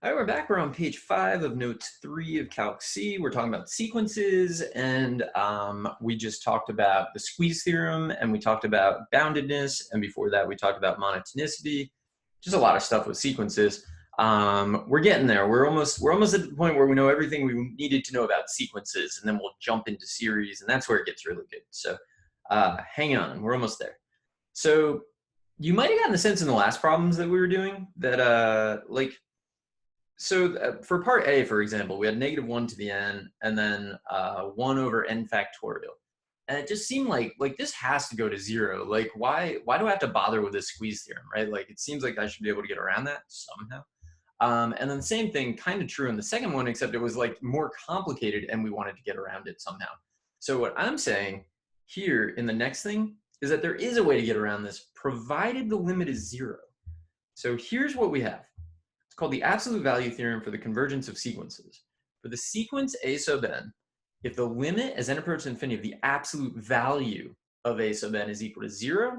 All right, we're back. We're on page 5 of notes 3 of Calc C. We're talking about sequences, and we just talked about the squeeze theorem, and we talked about boundedness, and before that we talked about monotonicity. Just a lot of stuff with sequences. We're getting there. We're almost at the point where we know everything we needed to know about sequences, and then we'll jump into series, and that's where it gets really good. So hang on, we're almost there. So you might have gotten the sense in the last problems that we were doing that for part A, for example, we had -1 to the n and then 1 over n factorial. And it just seemed like this has to go to 0. Like, why do I have to bother with this squeeze theorem, right? Like, it seems like I should be able to get around that somehow. And then the same thing, kind of true in the second one, except it was like more complicated and we wanted to get around it somehow. So what I'm saying here in the next thing is that there is a way to get around this, provided the limit is 0. So here's what we have. It's called the absolute value theorem for the convergence of sequences. For the sequence a sub n, if the limit as n approaches infinity of the absolute value of a sub n is equal to 0,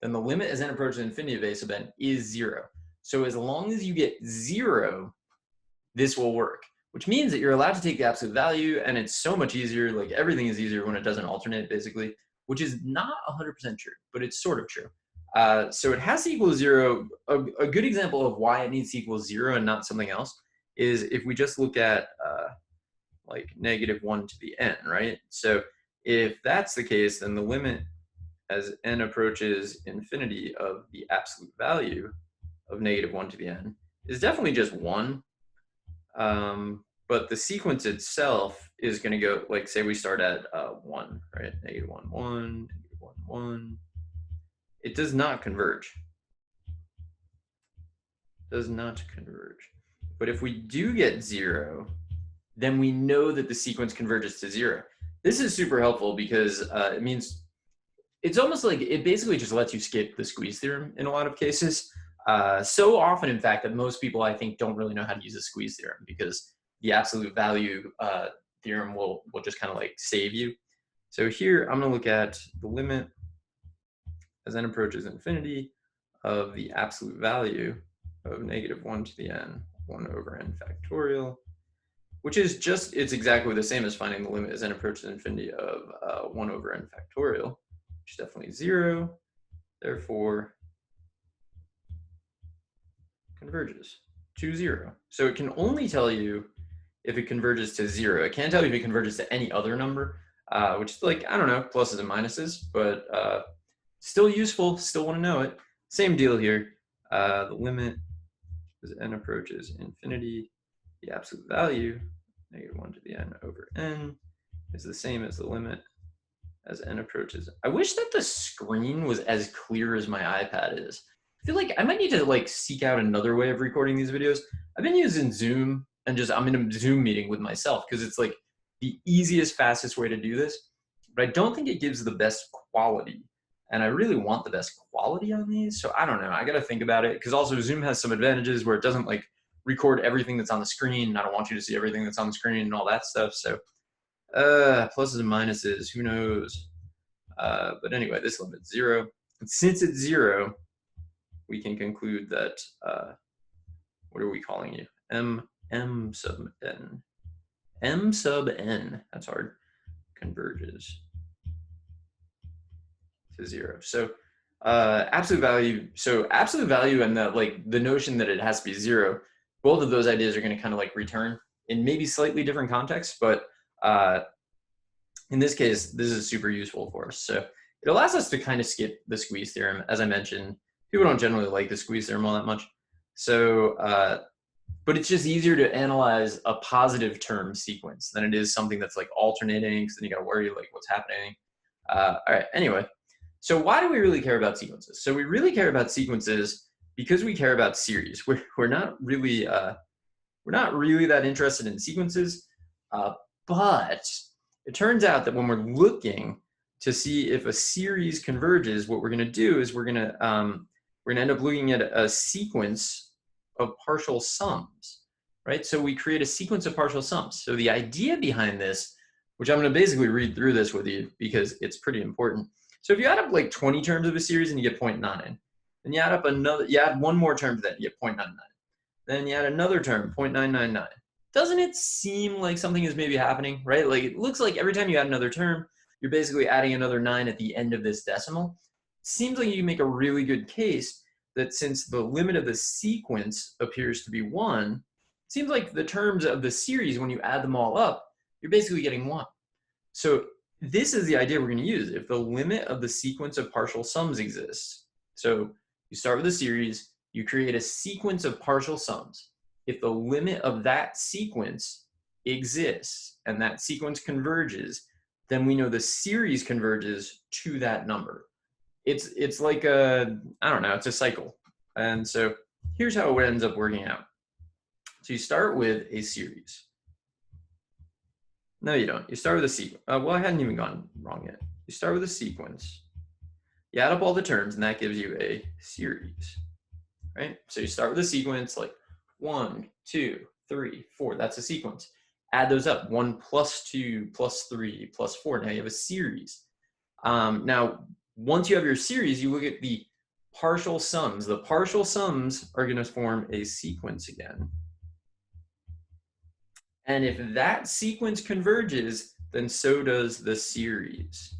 then the limit as n approaches infinity of a sub n is 0. So as long as you get 0, this will work, which means that you're allowed to take the absolute value, and it's so much easier. Like, everything is easier when it doesn't alternate, basically, which is not 100% true, but it's sort of true. So it has to equal 0. A good example of why it needs to equal 0 and not something else is if we just look at like -1 to the n, right? So if that's the case, then the limit as n approaches infinity of the absolute value of -1 to the n is definitely just 1. But the sequence itself is going to go, like, say we start at 1, right? -1, 1, -1, 1. It does not converge. Does not converge. But if we do get 0, then we know that the sequence converges to 0. This is super helpful because it means it's almost like it basically just lets you skip the squeeze theorem in a lot of cases. So often, in fact, that most people, I think, don't really know how to use the squeeze theorem because the absolute value theorem will just kind of like save you. So here I'm going to look at the limit as n approaches infinity of the absolute value of -1 to the n, 1 over n factorial, which is just, it's exactly the same as finding the limit as n approaches infinity of 1 over n factorial, which is definitely 0. Therefore, converges to 0. So it can only tell you if it converges to 0. It can't tell you if it converges to any other number, which is like, I don't know, pluses and minuses, but still useful, still want to know it. Same deal here. The limit as n approaches infinity, the absolute value, -1 to the n over n, is the same as the limit as n approaches. I wish that the screen was as clear as my iPad is. I feel like I might need to like seek out another way of recording these videos. I've been using Zoom, and I'm in a Zoom meeting with myself because it's like the easiest, fastest way to do this. But I don't think it gives the best quality. And I really want the best quality on these. So I don't know. I got to think about it because also Zoom has some advantages where it doesn't like record everything that's on the screen. And I don't want you to see everything that's on the screen and all that stuff. So pluses and minuses, who knows? But anyway, this limit's 0. And since it's 0, we can conclude that, what are we calling you? M sub n. M sub n, that's hard, converges to 0. So absolute value and the notion that it has to be 0, both of those ideas are going to kind of like return in maybe slightly different contexts, but in this case, this is super useful for us. So it allows us to kind of skip the squeeze theorem. As I mentioned, people don't generally like the squeeze theorem all that much. So, but it's just easier to analyze a positive term sequence than it is something that's like alternating, because then you got to worry like what's happening. All right, anyway. So why do we really care about sequences? So we really care about sequences because we care about series. We're not really that interested in sequences, but it turns out that when we're looking to see if a series converges, what we're going to do is we're going to end up looking at a sequence of partial sums, right? So we create a sequence of partial sums. So the idea behind this, which I'm going to basically read through this with you because it's pretty important. So if you add up like 20 terms of a series and you get 0.9, then you add one more term to that, you get 0.99. Then you add another term, 0.999. Doesn't it seem like something is maybe happening, right? Like it looks like every time you add another term, you're basically adding another 9 at the end of this decimal. Seems like you can make a really good case that since the limit of the sequence appears to be 1, it seems like the terms of the series, when you add them all up, you're basically getting 1. So this is the idea we're going to use. If the limit of the sequence of partial sums exists, so you start with a series, you create a sequence of partial sums. If the limit of that sequence exists and that sequence converges, then we know the series converges to that number. It's like a, I don't know, it's a cycle. And so here's how it ends up working out. So you start with a series. No, you don't. You start with a sequence. Well, I hadn't even gone wrong yet. You start with a sequence. You add up all the terms, and that gives you a series, right? So you start with a sequence like 1, 2, 3, 4. That's a sequence. Add those up. 1 plus 2 plus 3 plus 4. Now you have a series. Now, once you have your series, you look at the partial sums. The partial sums are going to form a sequence again. And if that sequence converges, then so does the series.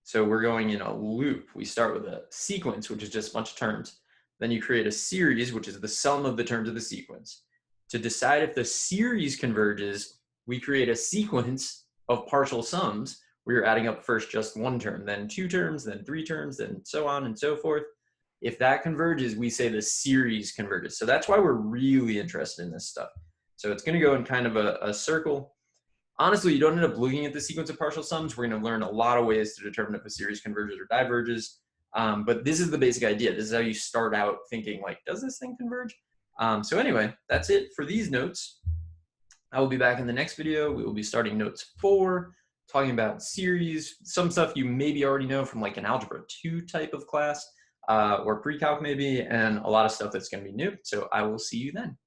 So we're going in a loop. We start with a sequence, which is just a bunch of terms. Then you create a series, which is the sum of the terms of the sequence. To decide if the series converges, we create a sequence of partial sums. We're adding up first just 1 term, then 2 terms, then 3 terms, then so on and so forth. If that converges, we say the series converges. So that's why we're really interested in this stuff. So it's going to go in kind of a circle. Honestly, you don't end up looking at the sequence of partial sums. We're going to learn a lot of ways to determine if a series converges or diverges. But this is the basic idea. This is how you start out thinking, like, does this thing converge? So anyway, that's it for these notes. I will be back in the next video. We will be starting notes 4, talking about series, some stuff you maybe already know from like an Algebra 2 type of class, or pre-calc maybe, and a lot of stuff that's going to be new. So I will see you then.